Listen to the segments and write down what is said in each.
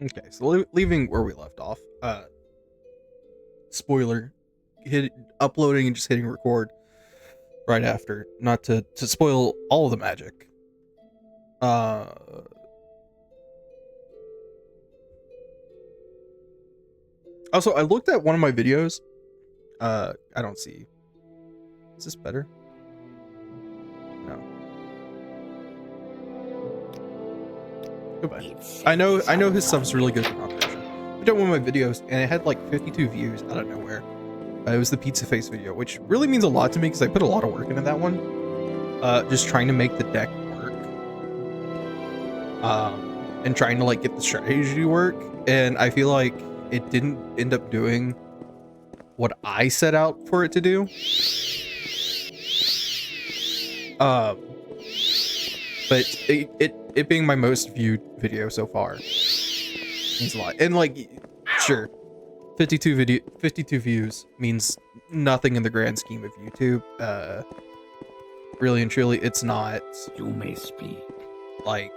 Okay, so leaving where we left off. Spoiler, hit uploading and just hitting record right after, not to spoil all of the magic. Uh, Also, I looked at one of my videos. I don't see. Is this better? No. Goodbye. I know his stuff's really good for competition. I did one of my videos and it had like 52 views out of nowhere. It was the pizza face video, which really means a lot to me because I put a lot of work into that one. Just trying to make the deck work. And trying to like get the strategy to work. And I feel like it didn't end up doing what I set out for it to do. But it being my most viewed video so far means a lot. And like, sure, 52 views means nothing in the grand scheme of YouTube. Really and truly, it's not. You may speak. Like,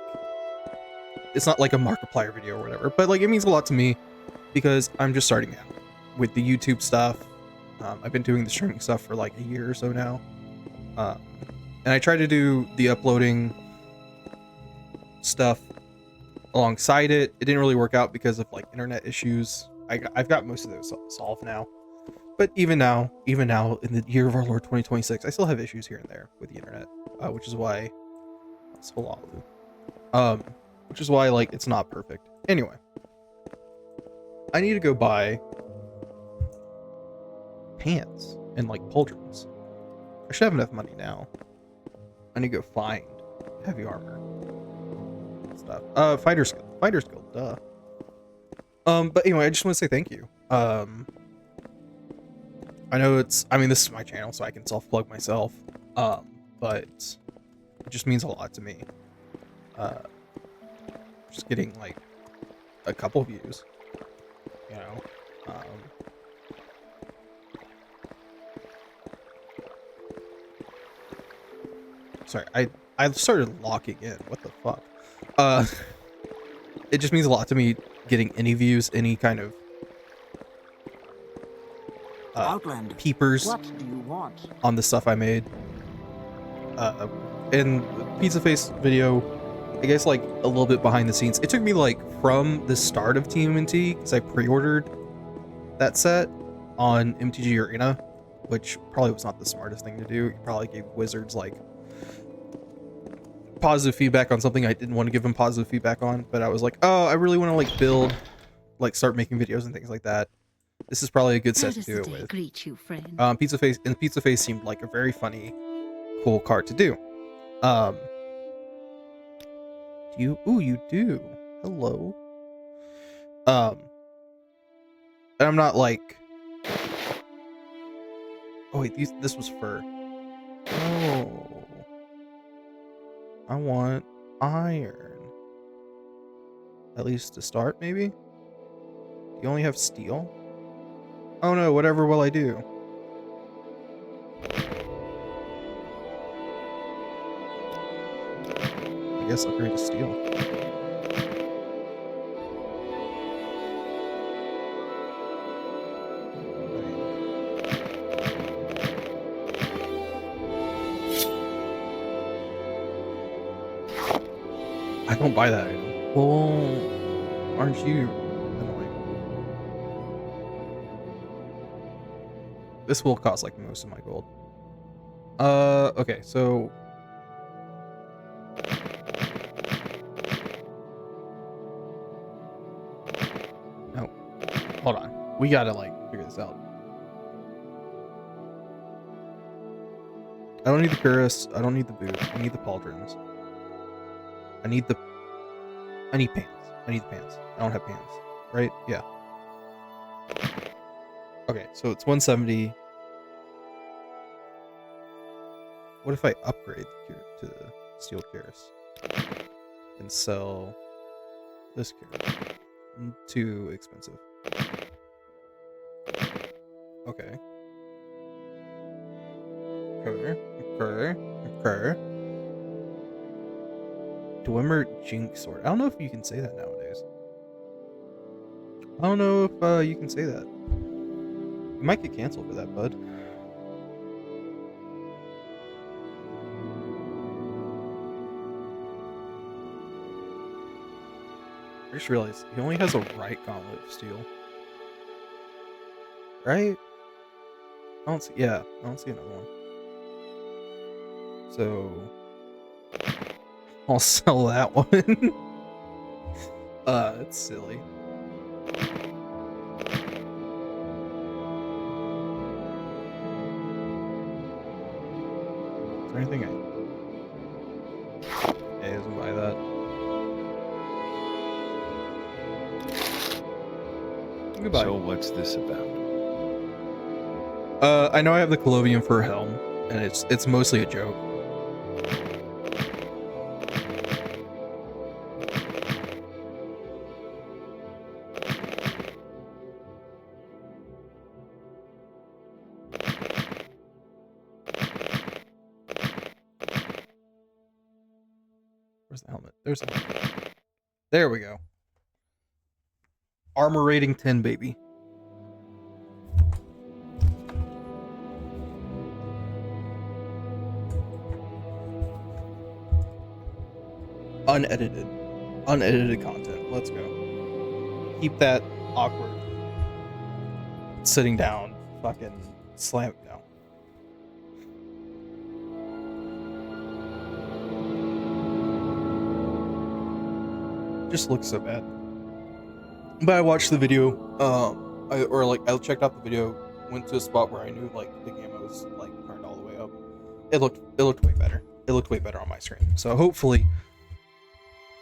it's not like a Markiplier video or whatever. But like, it means a lot to me because I'm just starting out with the YouTube stuff. I've been doing the streaming stuff for like a year or so now. And I try to do the uploading stuff alongside it. It didn't really work out because of like internet issues. I've got most of those solved now. But even now in the year of our Lord 2026, I still have issues here and there with the internet, which is why let's hold on. Which is why like it's not perfect. Anyway, I need to go buy pants and like pauldrons. I should have enough money now. I need to go find heavy armor stuff. Fighter's Guild, duh. But anyway, I just want to say thank you. I know this is my channel, so I can self-plug myself. But it just means a lot to me. Just getting like a couple views, you know. Sorry, I started locking in. What the fuck? It just means a lot to me getting any views, any kind of peepers on the stuff I made. In the Pizza Face video, I guess like a little bit behind the scenes. It took me like from the start of TMNT because I pre-ordered that set on MTG Arena, which probably was not the smartest thing to do. It probably gave Wizards like positive feedback on something I didn't want to give them positive feedback on, but I was like, oh, I really want to like build, like start making videos and things like that. This is probably a good set to do it with. Greet you, friend. Pizza Face seemed like a very funny, cool card to do. You do. Hello. And I'm not like, oh wait, this was fur. Oh. I want iron. At least to start, maybe? You only have steel? Oh no, whatever will I do? I guess upgrade to steel. I don't buy that item. Well, aren't you annoying? This will cost like most of my gold. Okay, so no, hold on. We gotta like figure this out. I don't need the cuirass. I don't need the boots. I need the pauldrons. I need pants. I need the pants. I don't have pants, right? Yeah. Okay, so it's 170. What if I upgrade to the steel cuirass and sell this cuirass? Too expensive. Okay. Okay. Dwemer Jinx Sword. I don't know if you can say that nowadays. I don't know if you can say that. You might get canceled for that, bud. I just realized he only has a right gauntlet of steel. Right? I don't see another one. So I'll sell that one. It's silly. Is there anything he doesn't buy that. Goodbye. So what's this about? I know I have the Colovium for a helm, and it's mostly a joke. Where's the helmet? There's the helmet. There we go. Armor rating 10, baby. Unedited content. Let's go. Keep that awkward sitting down, fucking slam it down. Just looks so bad. But I watched the video, I checked out the video, went to a spot where I knew like the gamma was like turned all the way up. It looked way better. It looked way better on my screen. So hopefully,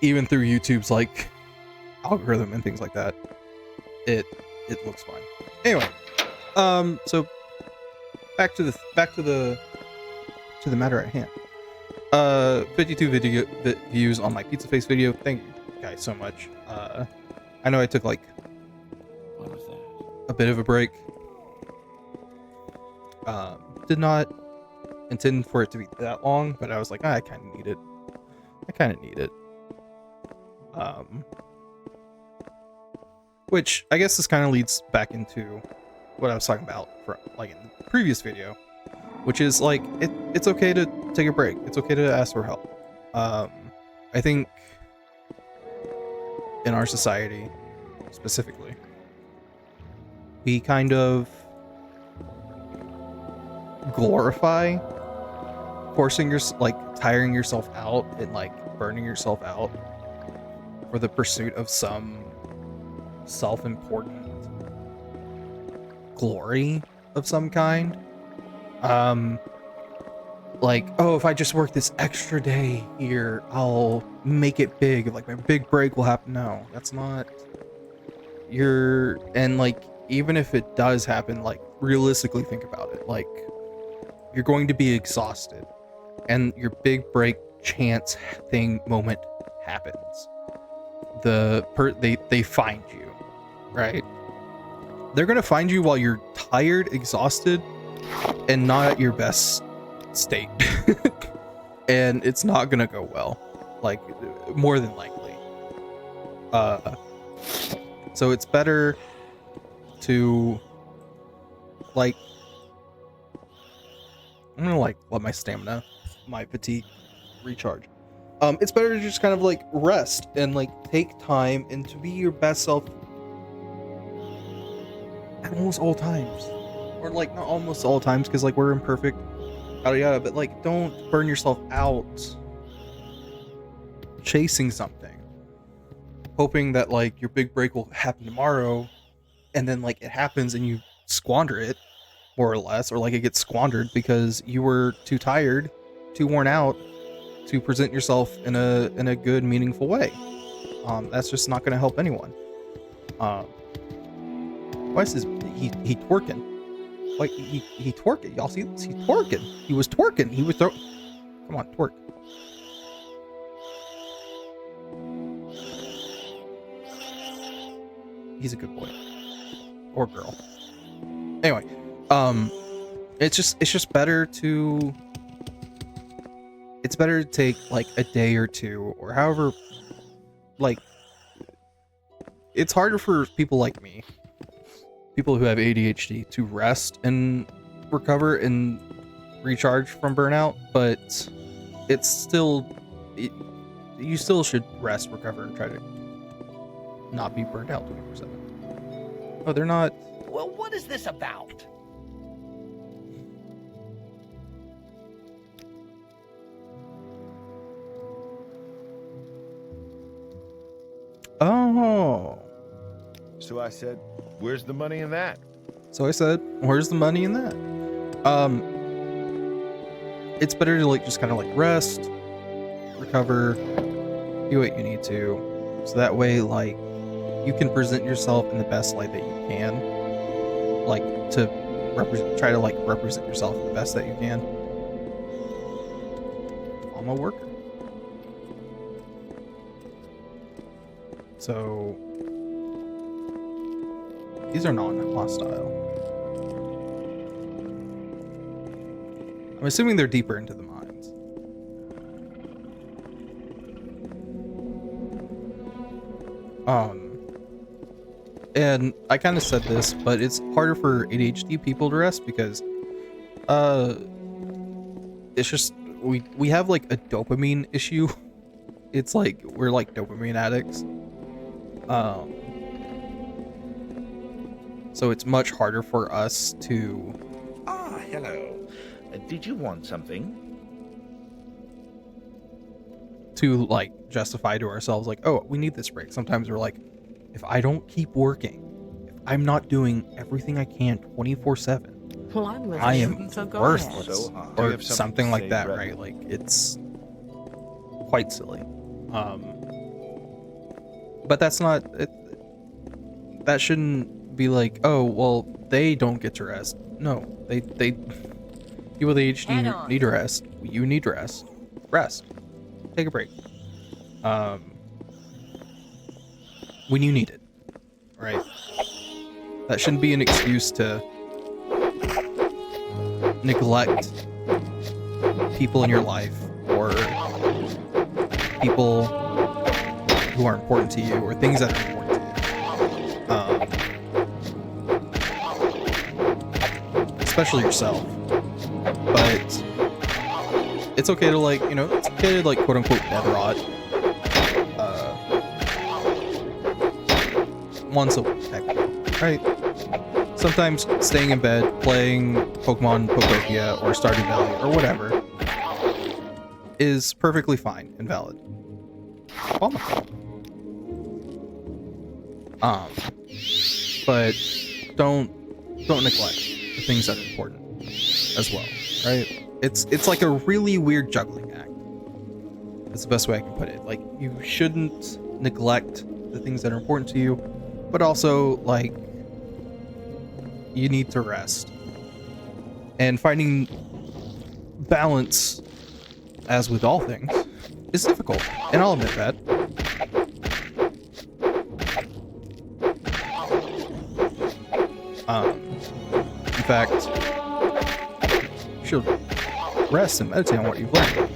even through YouTube's like algorithm and things like that, it looks fine. Anyway, so back to the matter at hand. 52 views on my pizza face video. Thank you guys so much. I know I took like What was that? a bit of a break. Did not intend for it to be that long, but I was like, I kind of need it. Which I guess this kind of leads back into what I was talking about for like in the previous video, which is like it's okay to take a break. It's okay to ask for help. I think in our society specifically, we kind of glorify tiring yourself out and like burning yourself out for the pursuit of some self-important glory of some kind. Like, oh, if I just work this extra day here, I'll make it big. Like my big break will happen. No, that's not and like, even if it does happen, like realistically think about it. Like, you're going to be exhausted and your big break chance moment happens. They find you, right? They're gonna find you while you're tired, exhausted, and not at your best state. And it's not gonna go well, like more than likely. So it's better to like, I'm gonna like let my fatigue recharge. It's better to just kind of like rest and like take time and to be your best self at almost all times, or like not almost all times, because like we're imperfect, yada yada, but like don't burn yourself out chasing something, hoping that like your big break will happen tomorrow, and then like it happens and you squander it, more or less, or like it gets squandered because you were too tired, too worn out to present yourself in a good, meaningful way. That's just not going to help anyone. Why is he twerking? Like he twerking? Y'all see this? He's twerking. He was twerking. He was Come on, twerk. He's a good boy or girl. Anyway, it's just better to. It's better to take like a day or two, or however, like it's harder for people like me, people who have ADHD, to rest and recover and recharge from burnout, but it's still, you still should rest, recover, and try to not be burned out 24/7. Oh, they're not. Well, what is this about? Oh. So I said, where's the money in that? So I said, where's the money in that? It's better to like just kind of like rest, recover, do what you need to, so that way like you can present yourself in the best light that you can, like to try to like represent yourself the best that you can. I'm a worker. So these are non-hostile. I'm assuming they're deeper into the mines. And I kind of said this, but it's harder for ADHD people to rest because, it's just we have like a dopamine issue. It's like we're like dopamine addicts. So it's much harder for us to. Ah, hello. Did you want something? To like justify to ourselves like, oh, we need this break. Sometimes we're like, if I don't keep working, if I'm not doing everything I can 24/7, Well, I'm listening, I am so go worthless, So, do you or have something something to like say, that, Brett? right? Like it's quite silly. But that's not it, that shouldn't be like, oh well, they don't get to rest. No, they people with ADHD need to rest. You need to rest. Rest. Take a break. When you need it, right? That shouldn't be an excuse to neglect people in your life or people who are important to you or things that are important to you. Especially yourself. But it's okay to like, you know, it's okay to like quote unquote bed rot. Once a week, technically, right? Sometimes staying in bed, playing Pokemon Pokopia or Stardew Valley or whatever is perfectly fine and valid. But don't neglect the things that are important as well, right? It's like a really weird juggling act. That's the best way I can put it. Like, you shouldn't neglect the things that are important to you, but also like you need to rest. And finding balance, as with all things, is difficult, and I'll admit that. In fact, you should rest and meditate on what you've learned.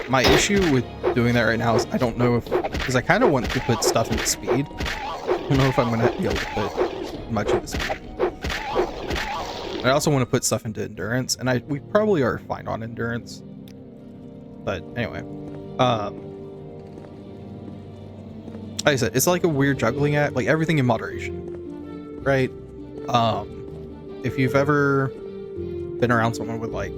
My issue with doing that right now is I don't know if, because I kind of want to put stuff into speed. I don't know if I'm going to be able to put much into speed. I also want to put stuff into endurance, and we probably are fine on endurance. But anyway, like I said, it's like a weird juggling act, like everything in moderation, right? If you've ever been around someone with like,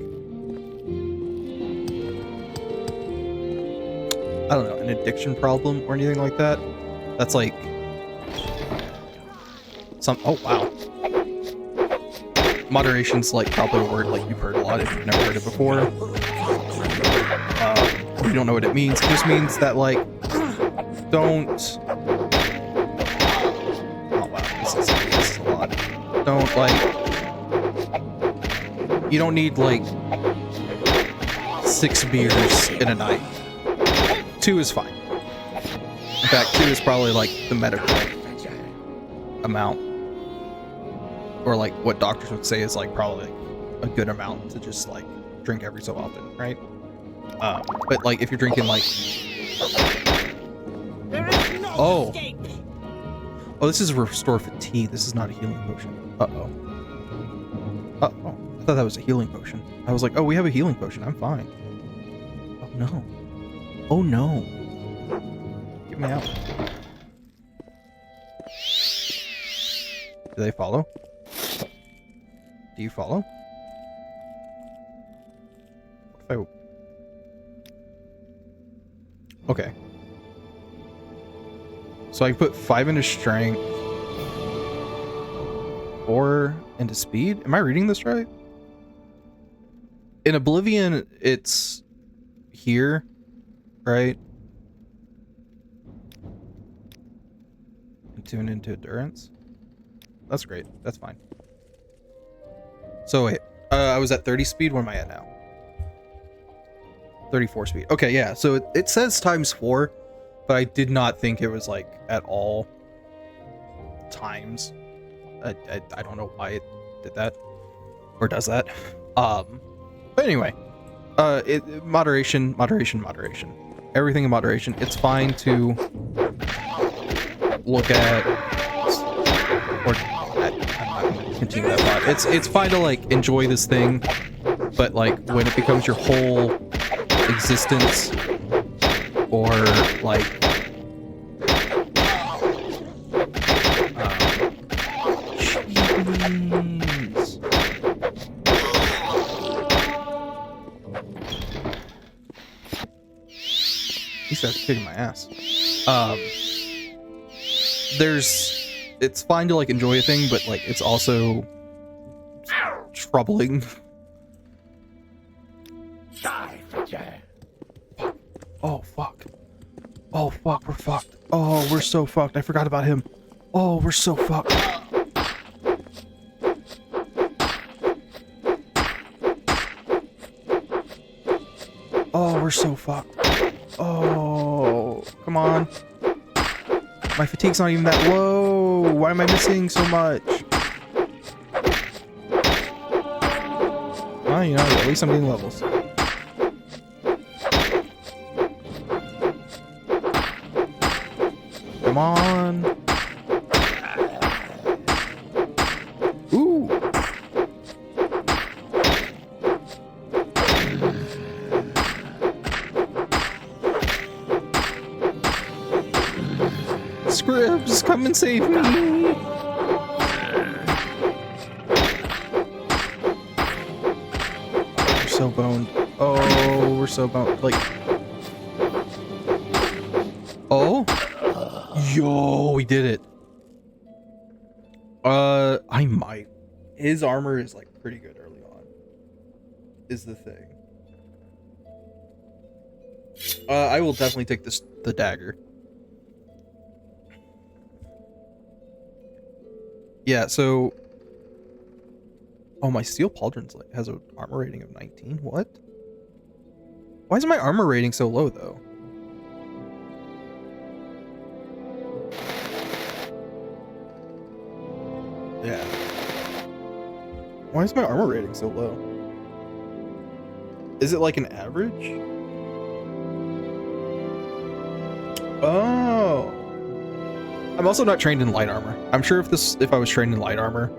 I don't know, an addiction problem or anything like that, that's like oh wow. Moderation's like probably a word like you've heard a lot if you've never heard it before. Or you don't know what it means. It just means that like, don't. Oh wow, this is a lot. Don't like. You don't need like 6 beers in a night. 2 is fine. In fact, 2 is probably like the medical amount. Or like what doctors would say is like probably a good amount to just like drink every so often, right? But like if you're drinking like, There is no Oh. Oh, this is restore fatigue. This is not a healing potion. Uh-oh. Uh-oh. I thought that was a healing potion. I was like, oh, we have a healing potion. I'm fine. Oh, no. Oh, no. Get me out. Do they follow? Do you follow? What if I... Okay. So I put 5 into strength, 4 into speed. Am I reading this right? In Oblivion, it's here, right? And tune into endurance. That's great. That's fine. So wait, I was at 30 speed. What am I at now? 34 speed. Okay, yeah. So it says ×4, but I did not think it was like at all times. I don't know why it did that or does that. But anyway, moderation. Everything in moderation. It's fine to look at, or I'm not gonna continue that thought. It's fine to like enjoy this thing, but like when it becomes your whole existence, or like jeez. He starts kicking my ass. It's fine to like enjoy a thing, but like it's also troubling. Oh fuck. Oh fuck, we're fucked. Oh, we're so fucked. I forgot about him. Oh, we're so fucked. Oh, we're so fucked. Oh, come on. My fatigue's not even that low. Why am I missing so much? Well, you know, at least I'm getting levels. Come on. Ooh. Scribs, come and save me. We're so boned. Oh, we're so boned. Like, oh, yo, we did it. I might. His armor is like pretty good early on. Is the thing. I will definitely take the dagger. Yeah, so... Oh, my steel pauldron's like has an armor rating of 19? What? Why is my armor rating so low, though? Yeah. Why is my armor rating so low? Is it like an average? Oh. I'm also not trained in light armor. I'm sure if I was trained in light armor,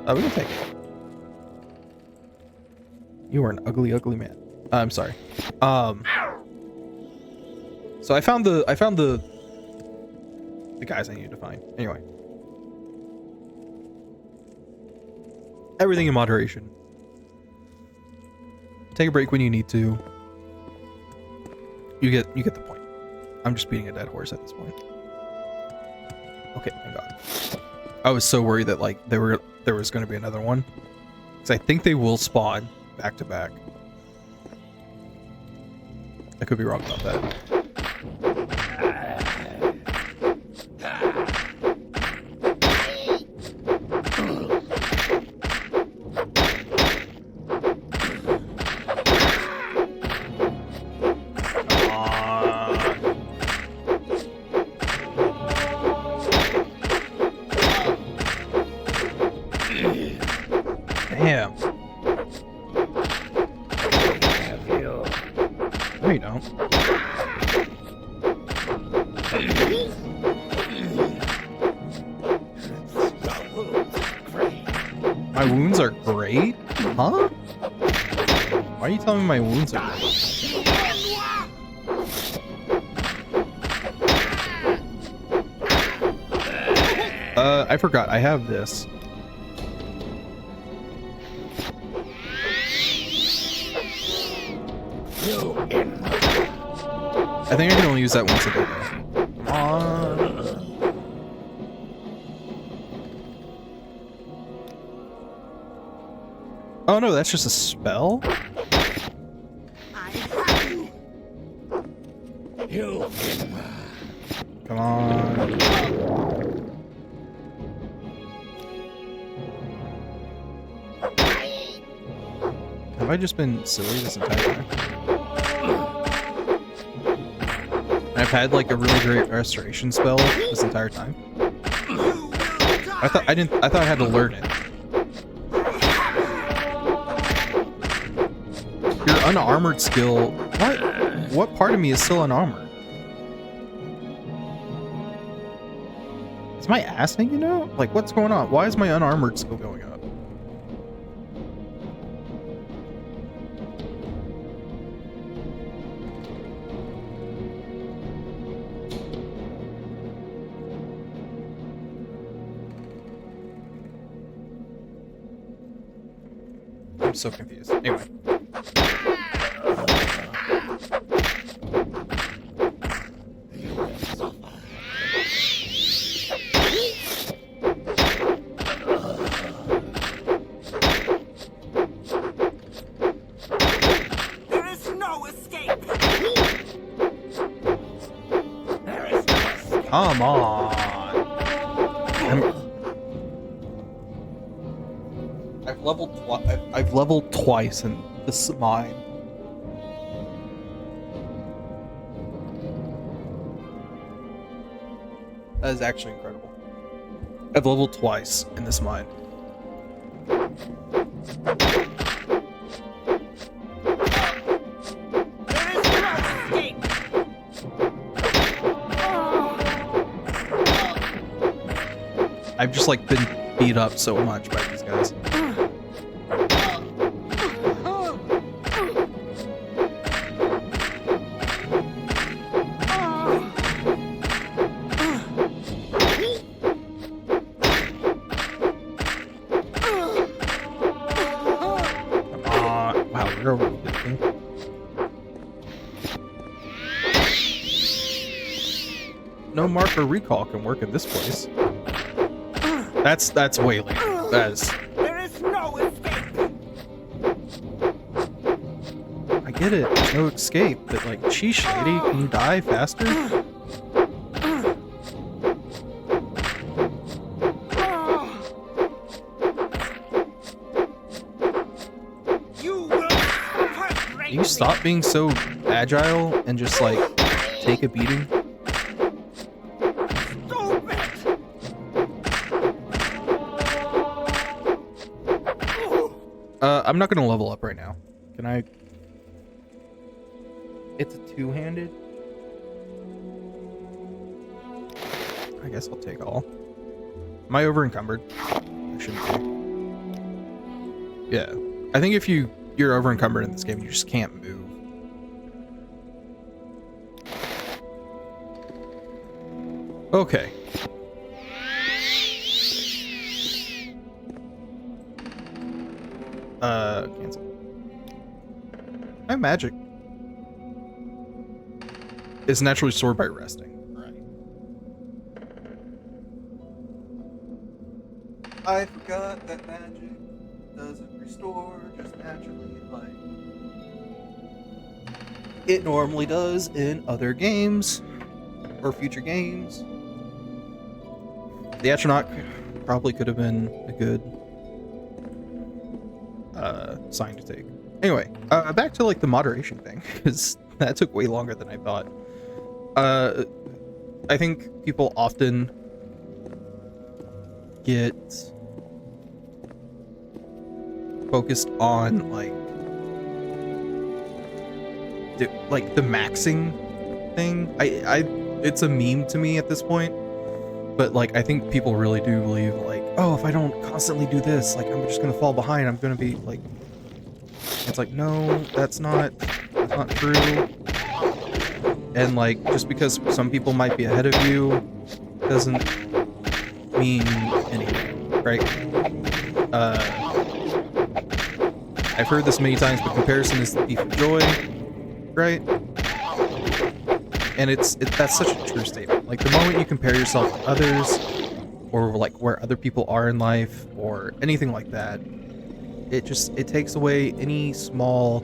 I would take it. You are an ugly, ugly man. I'm sorry. So I found the guys I needed to find. Anyway. Everything in moderation. Take a break when you need to. You get the point. I'm just beating a dead horse at this point. Okay, thank God. I was so worried that like there was going to be another one, because I think they will spawn back to back. I could be wrong about that. Damn. No, you don't. My wounds are great? Huh? Why are you telling me my wounds are great? I forgot. I have this. I think I can only use that once a day. Come on. Oh no, that's just a spell? Come on. Have I just been silly this entire time? I've had like a really great restoration spell this entire time. I thought I had to learn it. Your unarmored skill. What part of me is still unarmored? Is my ass hanging out? Like, what's going on? Why is my unarmored skill going up? I'm so confused. Anyway. There is no escape. Come on. I've leveled twice in this mine. That is actually incredible. I've leveled twice in this mine. There is no escape. I've just like been beat up so much by these guys. Wow, we're over 50. No marker recall can work in this place. That's way late. That is. There is no escape. I get it. There's no escape, but like, sheesh, lady, can you die faster? Can you stop being so agile and just like take a beating? I'm not gonna level up right now. Can I? It's a two-handed. I guess I'll take all. Am I over encumbered? I shouldn't be. Yeah, I think if you're over encumbered in this game, you just can't move. Okay. Cancel. My magic is naturally restored by resting. Right. I forgot that magic doesn't restore just naturally like it normally does in other games or future games. The astronaut probably could have been a good sign to take. Anyway, back to like the moderation thing, because that took way longer than I thought. I think people often get focused on like the maxing thing. it's a meme to me at this point. But like, I think people really do believe like, oh, if I don't constantly do this, like I'm just gonna fall behind. I'm gonna be like, it's like, no, that's not true. And like, just because some people might be ahead of you doesn't mean anything, right? I've heard this many times, but comparison is the thief of joy, right? And that's such a true statement. Like, the moment you compare yourself to others, or like where other people are in life, or anything like that, it takes away any small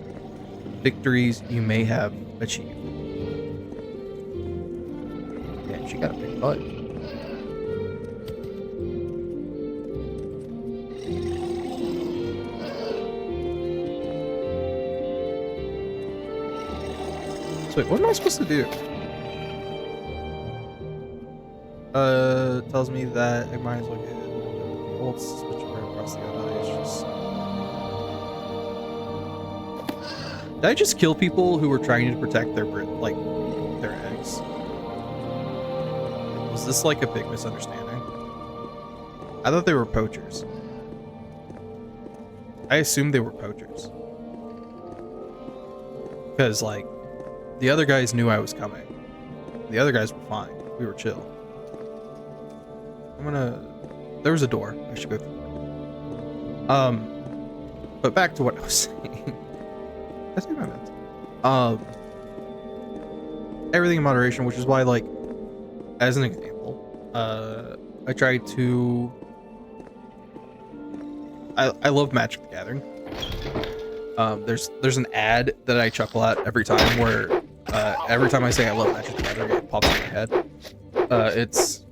victories you may have achieved. Yeah, she got a big butt. So wait, what am I supposed to do? Tells me that I might as well get the old switch right across the other. It's just... Did I just kill people who were trying to protect their eggs? Was this like a big misunderstanding? I thought they were poachers. I assumed they were poachers. Because like, the other guys knew I was coming. The other guys were fine. We were chill. There was a door. I should go through it. But back to what I was saying. That's what I meant. Everything in moderation, which is why, like, as an example, I try to... I love Magic the Gathering. There's an ad that I chuckle at every time where every time I say I love Magic the Gathering, it pops in my head. It's...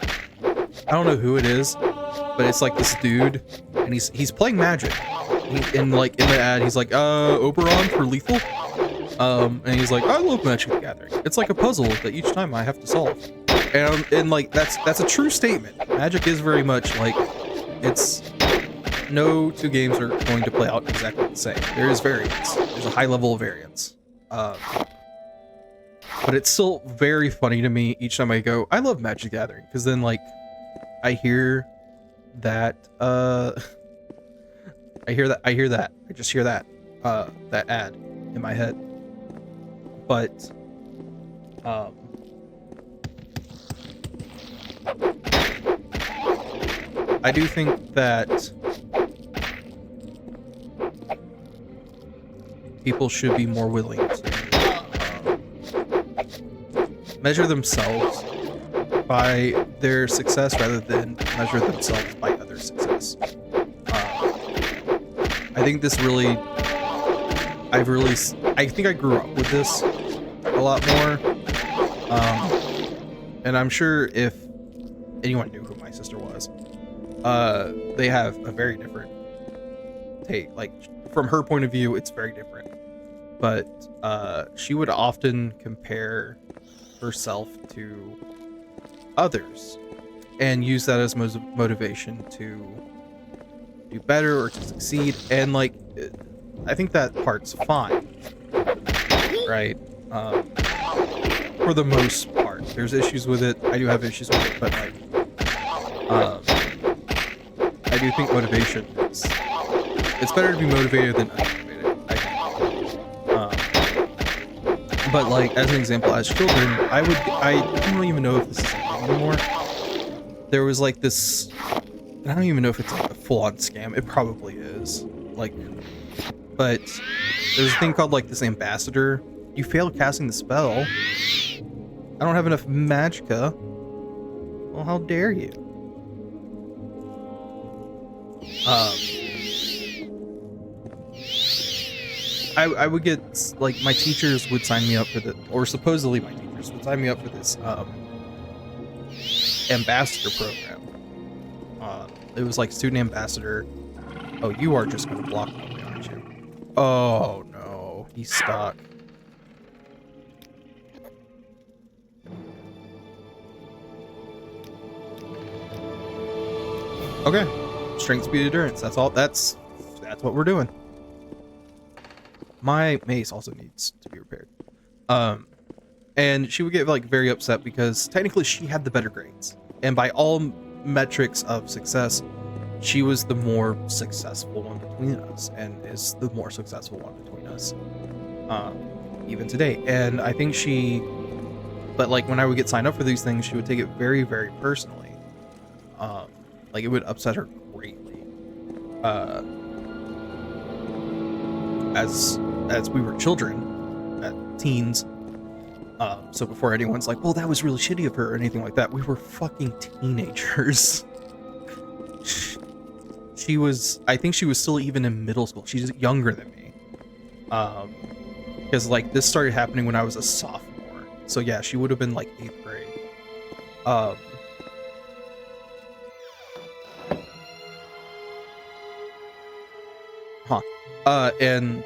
I don't know who it is, but it's like this dude, and he's playing Magic. In the ad, he's like, Oberon for lethal? And he's like, I love Magic the Gathering. It's like a puzzle that each time I have to solve. And like, that's a true statement. Magic is very much like, it's... No two games are going to play out exactly the same. There is variance. There's a high level of variance. But it's still very funny to me each time I go, I love Magic the Gathering, because then like, I hear that, I just hear that ad in my head. But, I do think that people should be more willing to measure themselves by their success rather than measure themselves by other success. I think this really, I think I grew up with this a lot more. And I'm sure if anyone knew who my sister was, they have a very different take. Like, from her point of view, it's very different. But she would often compare herself to others and use that as motivation to do better or to succeed. And like, I think that part's fine, right? For the most part. There's issues with it. I do have issues with it, but like, I do think motivation is, it's better to be motivated than unmotivated, I think. But like, as an example, as children, I don't even know if this is a thing anymore. There was like this, I don't even know if it's like a full-on scam. It probably is. Like, but there's a thing called like this ambassador. You fail casting the spell. I don't have enough magicka. Well, how dare you? I would get, like, my teachers would sign me up for the, or supposedly my teachers would sign me up for this ambassador program. It was like student ambassador. Oh, you are just gonna block me, aren't you? Oh no, he's stuck. Okay, strength, speed, endurance. That's all. That's what we're doing. My mace also needs to be repaired. And she would get like very upset because technically she had the better grades. And by all metrics of success, she was the more successful one between us and is the more successful one between us. Even today. And I think but like when I would get signed up for these things, she would take it very, very personally. Like it would upset her greatly. As we were children, teens. So before anyone's like, well, that was really shitty of her or anything like that, we were fucking teenagers. I think she was still even in middle school. She's younger than me. Because like this started happening when I was a sophomore. So yeah, she would have been like 8th grade. And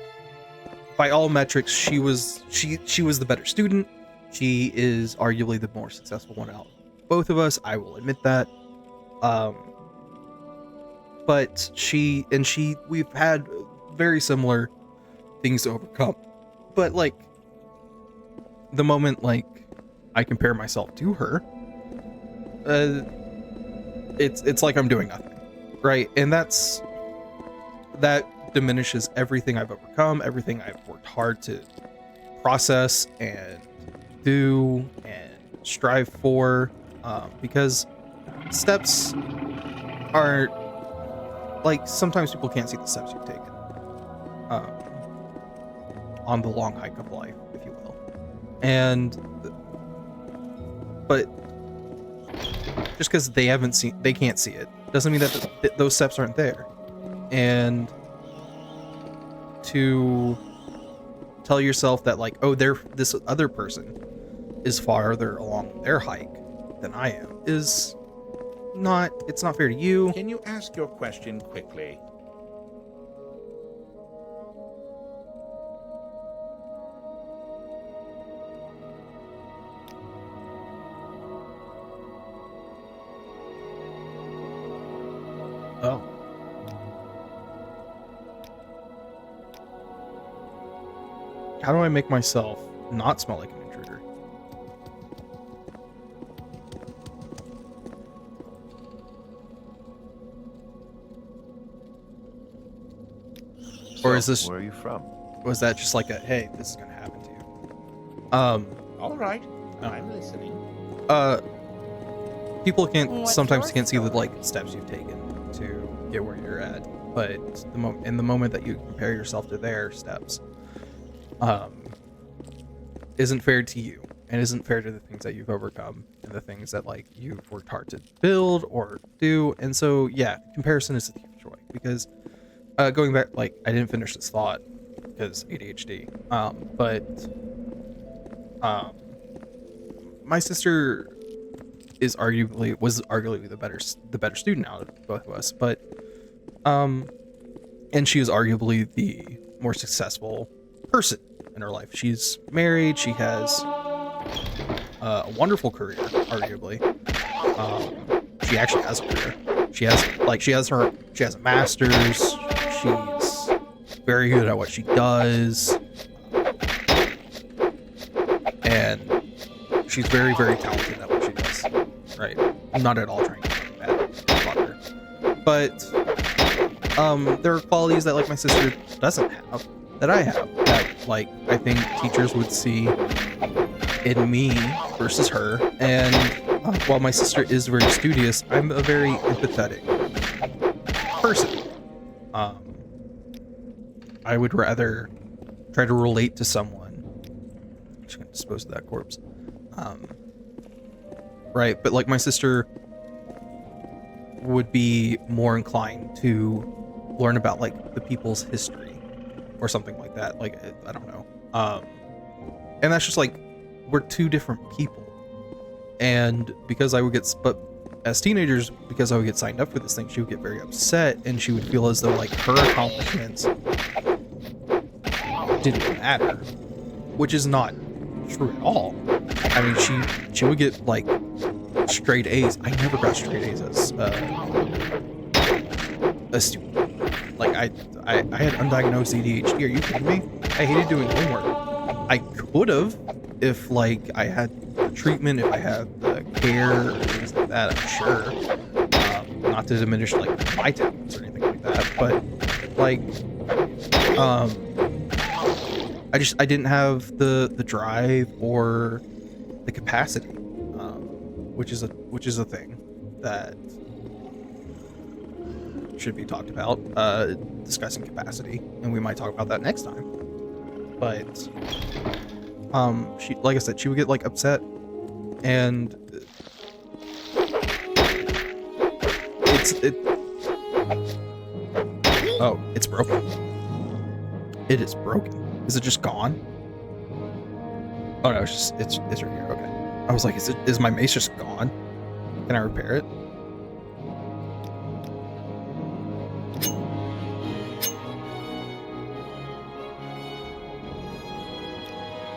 by all metrics, she was the better student. She is arguably the more successful one out of both of us. I will admit that. But we've had very similar things to overcome. But like the moment like I compare myself to her, it's like I'm doing nothing, right? And that diminishes everything I've overcome, everything I've worked hard to process and do and strive for, because steps are like, sometimes people can't see the steps you've taken on the long hike of life, if you will. But just because they can't see it doesn't mean that those steps aren't there. And to tell yourself that like, oh, this other person is farther along their hike than I am it's not fair to you. Can you ask your question quickly? Oh. How do I make myself not smell like an intruder? Or is this, Where are you from? was that just like a, hey, this is gonna happen to you? All right, I'm listening. People What's sometimes your can't see the story? like steps you've taken to get where you're at, but in the moment that you compare yourself to their steps, isn't fair to you and isn't fair to the things that you've overcome and the things that like you've worked hard to build or do. And so yeah, comparison is a thief of joy, because going back, like I didn't finish this thought because ADHD, my sister was arguably the better student out of both of us, but and she is arguably the more successful person in her life. She's married, she has a wonderful career, arguably. She actually has a career. She has a master's. She's very good at what she does, and she's very, very talented at what she does. Right? I'm not at all trying to be bad about her, but there are qualities that like my sister doesn't have that I have, that like I think teachers would see in me versus her. And while my sister is very studious, I'm a very empathetic person. I would rather try to relate to someone. I'm just gonna dispose of that corpse. Right, but like my sister would be more inclined to learn about like the people's history or something like that. Like, I don't know. And that's just like, we're two different people. And because but as teenagers, because I would get signed up for this thing, she would get very upset and she would feel as though like her accomplishments didn't matter, which is not true at all. I mean, she would get like straight A's. I never got straight A's as a student. Like I had undiagnosed ADHD. Are you kidding me? I hated doing homework. I could have, if like I had the treatment, if I had the care or things like that, I'm sure. Not to diminish like my techniques or anything like that, but like I didn't have the drive or the capacity, which is a thing that should be talked about, discussing capacity, and we might talk about that next time. But she, like I said, she would get like upset, and oh, it's broken. It is broken. Is it just gone? Oh no, it's right here. Okay. I was like, is my mace just gone? Can I repair it?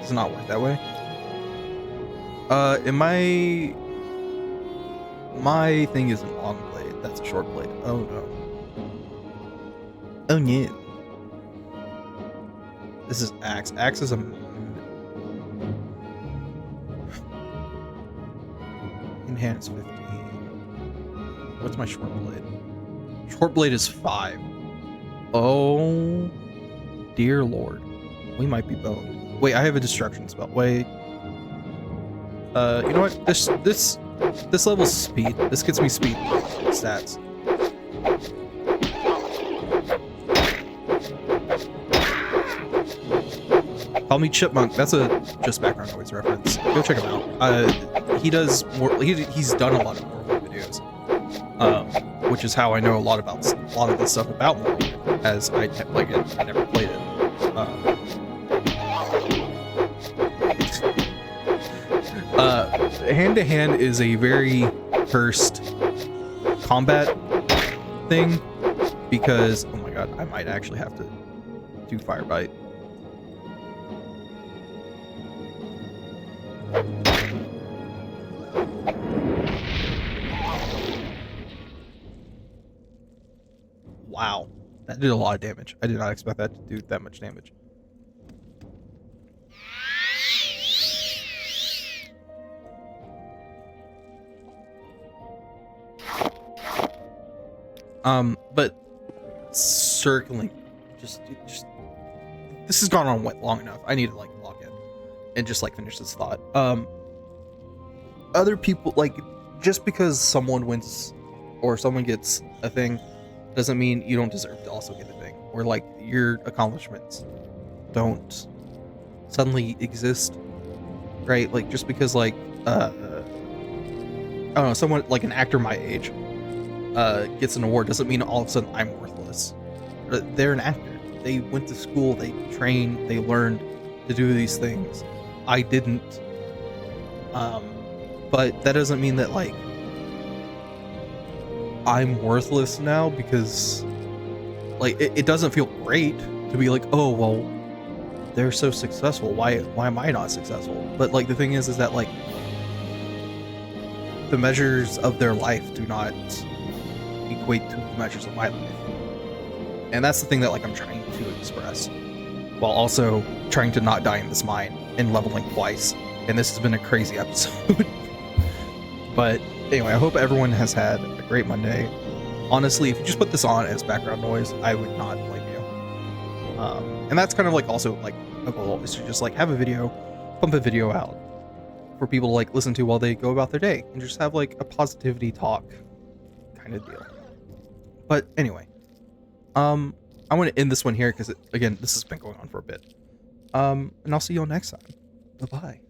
Does it not work that way? In my thing isn't long blade. That's a short blade. Oh no. Oh no. This is axe. Axe is a enhanced 15. What's my short blade? Short blade is 5. Oh dear lord. We might be boned. Wait, I have a destruction spell. Wait. You know what? This level's speed. This gets me speed stats. Call me Chipmunk. That's a just background noise reference. Go check him out. He does more. He's done a lot of Morrowind videos, which is how I know a lot of this stuff about Morrowind, as I never played it. Hand to hand is a very cursed combat thing, because oh my god, I might actually have to do fire bite. Wow, that did a lot of damage. I did not expect that to do that much damage. But circling, just this has gone on long enough. I need to like log in and just like finish this thought. Other people, like, just because someone wins or someone gets a thing doesn't mean you don't deserve to also get a thing, or like your accomplishments don't suddenly exist, right? Like just because like I don't know, someone like an actor my age gets an award doesn't mean all of a sudden I'm worthless. They're an actor. They went to school, they trained, they learned to do these things. I didn't. But that doesn't mean that like I'm worthless now, because like it doesn't feel great to be like, oh well, they're so successful, why am I not successful? But like the thing is that like the measures of their life do not equate to the measures of my life. And that's the thing that like I'm trying to express, while also trying to not die in this mine and leveling twice. And this has been a crazy episode. But anyway, I hope everyone has had a great Monday. Honestly, if you just put this on as background noise, I would not blame you. And that's kind of like also like a goal, is to just like have a video, pump a video out for people to like listen to while they go about their day, and just have like a positivity talk kind of deal. But anyway, I want to end this one here because again, this has been going on for a bit. And I'll see you all next time. Bye-bye.